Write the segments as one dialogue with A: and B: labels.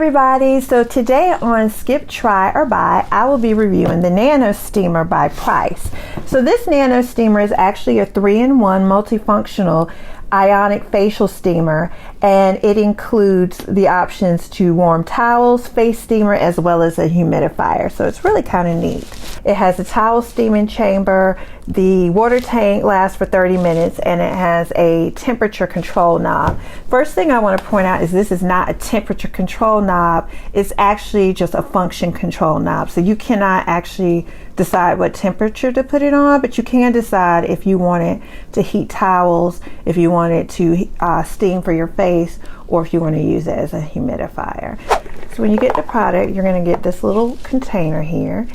A: everybody, so today on Skip, Try, or Buy, I will be reviewing the NanoSteamer by Price. So this NanoSteamer is actually a 3-in-1 multifunctional ionic facial steamer, and it includes the options to warm towels, face steamer, as well as a humidifier. So it's really kind of neat. It has a towel steaming chamber, the water tank lasts for 30 minutes, and it has a temperature control knob. First thing I want to point out is this is not a temperature control knob, it's actually just a function control knob. So you cannot actually decide what temperature to put it on, but you can decide if you want it to heat towels, if you want it to steam for your face, or if you want to use it as a humidifier. So when you get the product, you're going to get this little container here,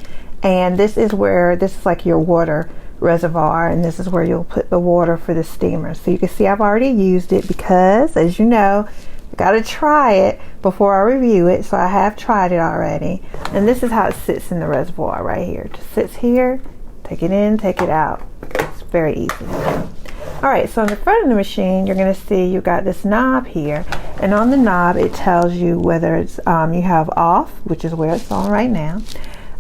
A: and this is like your water reservoir, and this is where you'll put the water for the steamer. So you can see I've already used it because, as you know, I gotta try it before I review it, so I have tried it already. And this is how it sits in the reservoir right here. It just sits here, take it in, take it out. It's very easy. Alright, so on the front of the machine, you're gonna see you've got this knob here, and on the knob it tells you whether it's you have off, which is where it's on right now.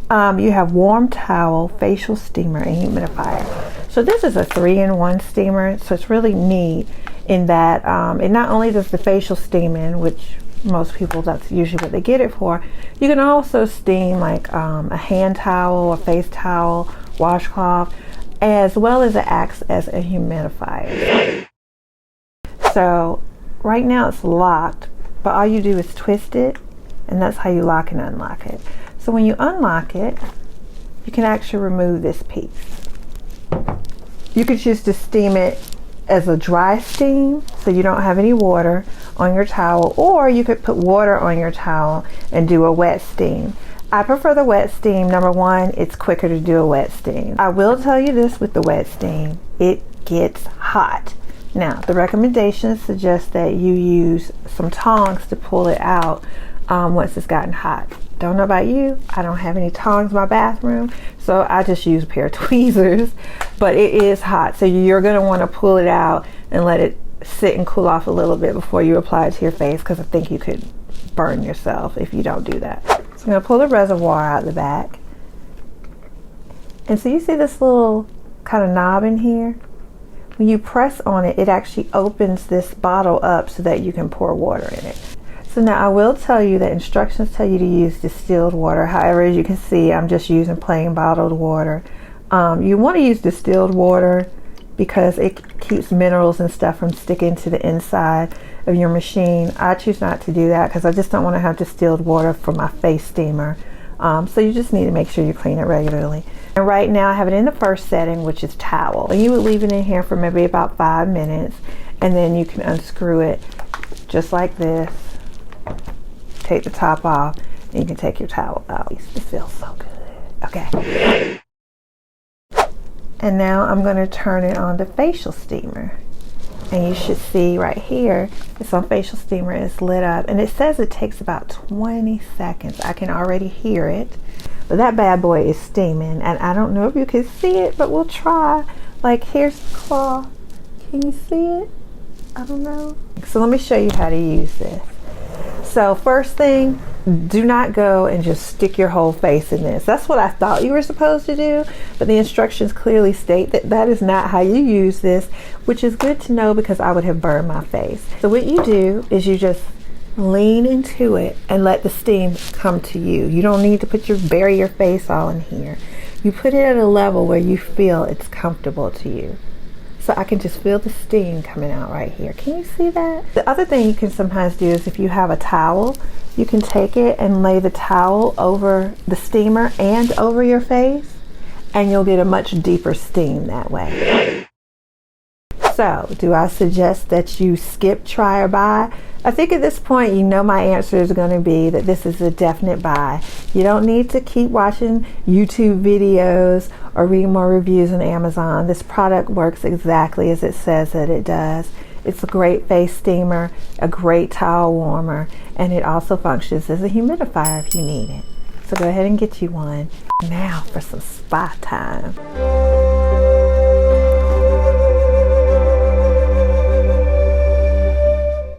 A: You have warm towel, facial steamer, and humidifier. So this is a 3-in-1 steamer, so it's really neat in that it not only does the facial steaming, which most people, that's usually what they get it for. You can also steam like a hand towel, a face towel, washcloth, as well as it acts as a humidifier. So right now it's locked, but all you do is twist it, and that's how you lock and unlock it. So when you unlock it, you can actually remove this piece. You could choose to steam it as a dry steam, so you don't have any water on your towel, or you could put water on your towel and do a wet steam. I prefer the wet steam. Number one, it's quicker to do a wet steam. I will tell you this with the wet steam, it gets hot. Now, the recommendations suggest that you use some tongs to pull it out once it's gotten hot. Don't know about you, I don't have any tongs in my bathroom, so I just use a pair of tweezers, but it is hot, so you're going to want to pull it out and let it sit and cool off a little bit before you apply it to your face, because I think you could burn yourself if you don't do that. So I'm going to pull the reservoir out the back, and so you see this little kind of knob in here? When you press on it, it actually opens this bottle up so that you can pour water in it. So now I will tell you that instructions tell you to use distilled water. However, as you can see, I'm just using plain bottled water. You want to use distilled water because it keeps minerals and stuff from sticking to the inside of your machine. I choose not to do that because I just don't want to have distilled water for my face steamer. So you just need to make sure you clean it regularly. And right now I have it in the first setting, which is towel. And you would leave it in here for maybe about 5 minutes, and then you can unscrew it just like this. Take the top off, and you can take your towel out. It feels so good. Okay. And now I'm going to turn it on the facial steamer. And you should see right here, it's on facial steamer, it's lit up. And it says it takes about 20 seconds. I can already hear it. But that bad boy is steaming. And I don't know if you can see it, but we'll try. Like, here's the cloth. Can you see it? I don't know. So let me show you how to use this. So first thing, do not go and just stick your whole face in this. That's what I thought you were supposed to do, but the instructions clearly state that that is not how you use this, which is good to know because I would have burned my face. So what you do is you just lean into it and let the steam come to you. You don't need to bury your face all in here. You put it at a level where you feel it's comfortable to you. So I can just feel the steam coming out right here. Can you see that? The other thing you can sometimes do is if you have a towel, you can take it and lay the towel over the steamer and over your face, and you'll get a much deeper steam that way. So, do I suggest that you skip, try, or buy? I think at this point you know my answer is going to be that this is a definite buy. You don't need to keep watching YouTube videos or reading more reviews on Amazon. This product works exactly as it says that it does. It's a great face steamer, a great towel warmer, and it also functions as a humidifier if you need it. So go ahead and get you one. Now for some spa time.